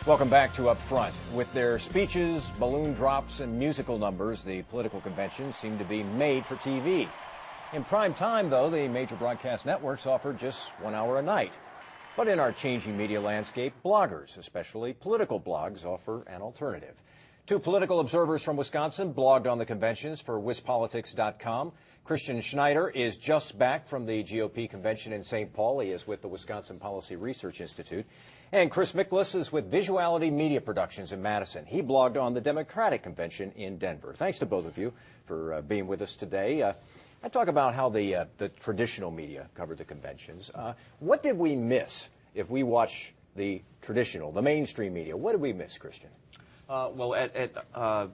Welcome back to Up Front. With their speeches, balloon drops, and musical numbers, the political conventions seem to be made for TV. In prime time, though, the major broadcast networks offer just 1 hour a night. But in our changing media landscape, bloggers, especially political blogs, offer an alternative. Two political observers from Wisconsin blogged on the conventions for WisPolitics.com. Christian Schneider is just back from the GOP convention in St. Paul. He is with the Wisconsin Policy Research Institute. And Chris Miklas is with Visuality Media Productions in Madison. He blogged on the Democratic convention in Denver. Thanks to both of you for being with us today. I talk about how the traditional media covered the conventions. What did we miss if we watch the traditional, the mainstream media? What did we miss, Christian? Well, at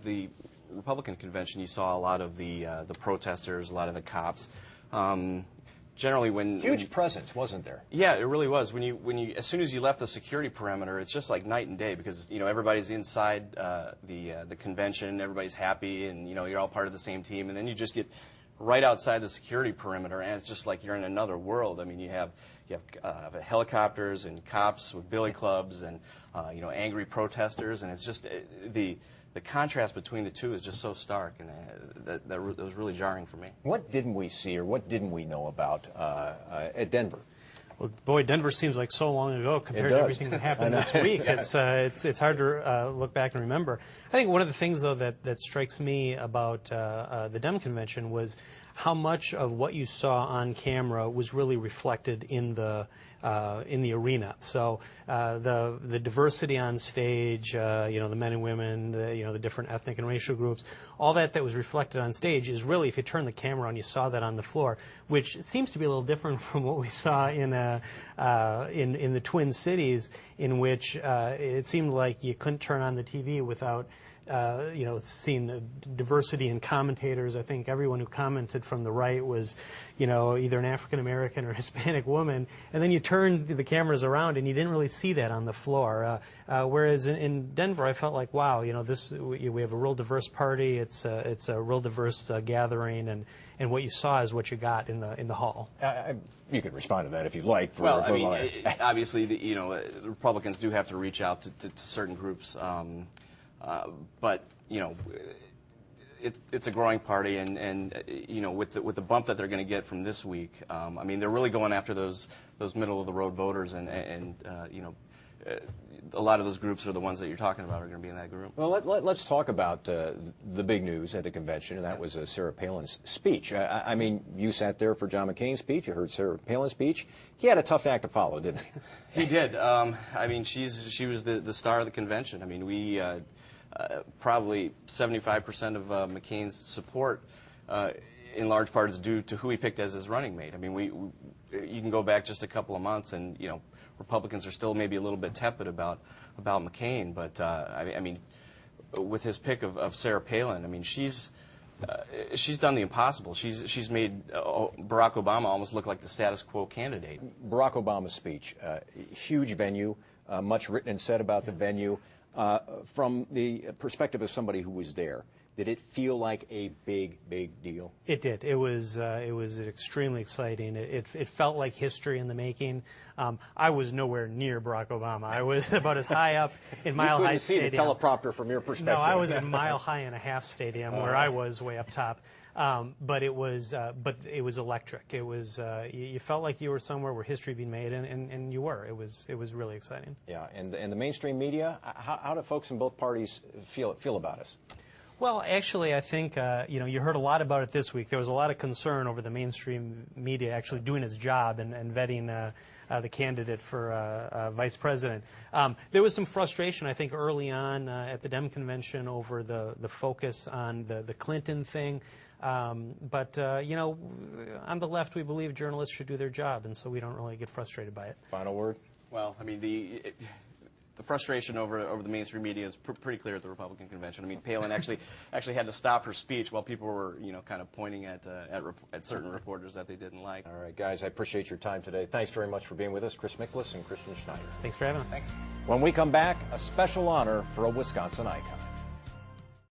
the Republican convention, you saw a lot of the protesters, a lot of the cops. Generally, huge presence, wasn't there? Yeah, it really was. When you as soon as you left the security perimeter, it's just like night and day because everybody's inside the convention, everybody's happy, and you're all part of the same team, and then you just get right outside the security perimeter, and it's just like you're in another world. I mean, you have helicopters and cops with billy clubs and angry protesters, and it's just the contrast between the two is just so stark, and that was really jarring for me. What didn't we see, or what didn't we know about at Denver? Well, boy, Denver seems like so long ago compared to everything that happened this week. It's hard to look back and remember. I think one of the things, though, that strikes me about the Dem convention was how much of what you saw on camera was really reflected in the arena. So the diversity on stage, the men and women, the different ethnic and racial groups, all that was reflected on stage is really, if you turn the camera on, you saw that on the floor, which seems to be a little different from what we saw in the Twin Cities, in which it seemed like you couldn't turn on the TV without seeing the diversity in commentators. I think everyone who commented from the right was, either an African American or Hispanic woman. And then you turned the cameras around and you didn't really see that on the floor. Whereas in Denver, I felt like, wow, we have a real diverse party. It's a real diverse gathering, and what you saw is what you got in the hall. You could respond to that if you'd like. Obviously, the Republicans do have to reach out to certain groups. But it's a growing party, and with the bump that they're going to get from this week, they're really going after those middle of the road voters, and a lot of those groups are the ones that you're talking about are going to be in that group. Well, let's talk about the big news at the convention, and that was Sarah Palin's speech. You sat there for John McCain's speech. You heard Sarah Palin's speech. He had a tough act to follow, didn't he? He did. She was the star of the convention. we. Probably 75% of McCain's support, in large part, is due to who he picked as his running mate. You can go back just a couple of months, and Republicans are still maybe a little bit tepid about McCain. But with his pick of Sarah Palin, she's done the impossible. She's made Barack Obama almost look like the status quo candidate. Barack Obama's speech, huge venue, much written and said about the venue. From the perspective of somebody who was there, did it feel like a big deal? It did. It was extremely exciting. It felt like history in the making. I was nowhere near Barack Obama. I was about as high up in Mile High Stadium. You couldn't see the teleprompter from your perspective. No, I was in Mile High and a Half Stadium, where I was way up top. But it was electric. It was you felt like you were somewhere where history being made, and you were. It was really exciting. Yeah, and the mainstream media, how do folks in both parties feel about us? Well, actually, I think you heard a lot about it this week. There was a lot of concern over the mainstream media actually doing its job and vetting the candidate for vice president. There was some frustration, I think, early on at the Dem convention over the focus on the Clinton thing. But on the left, we believe journalists should do their job, and so we don't really get frustrated by it. Final word? Well, the frustration over the mainstream media is pretty clear at the Republican convention. Palin actually had to stop her speech while people were, kind of pointing at certain reporters that they didn't like. All right, guys, I appreciate your time today. Thanks very much for being with us, Chris Miklas and Christian Schneider. Thanks for having us. Thanks. When we come back, a special honor for a Wisconsin icon.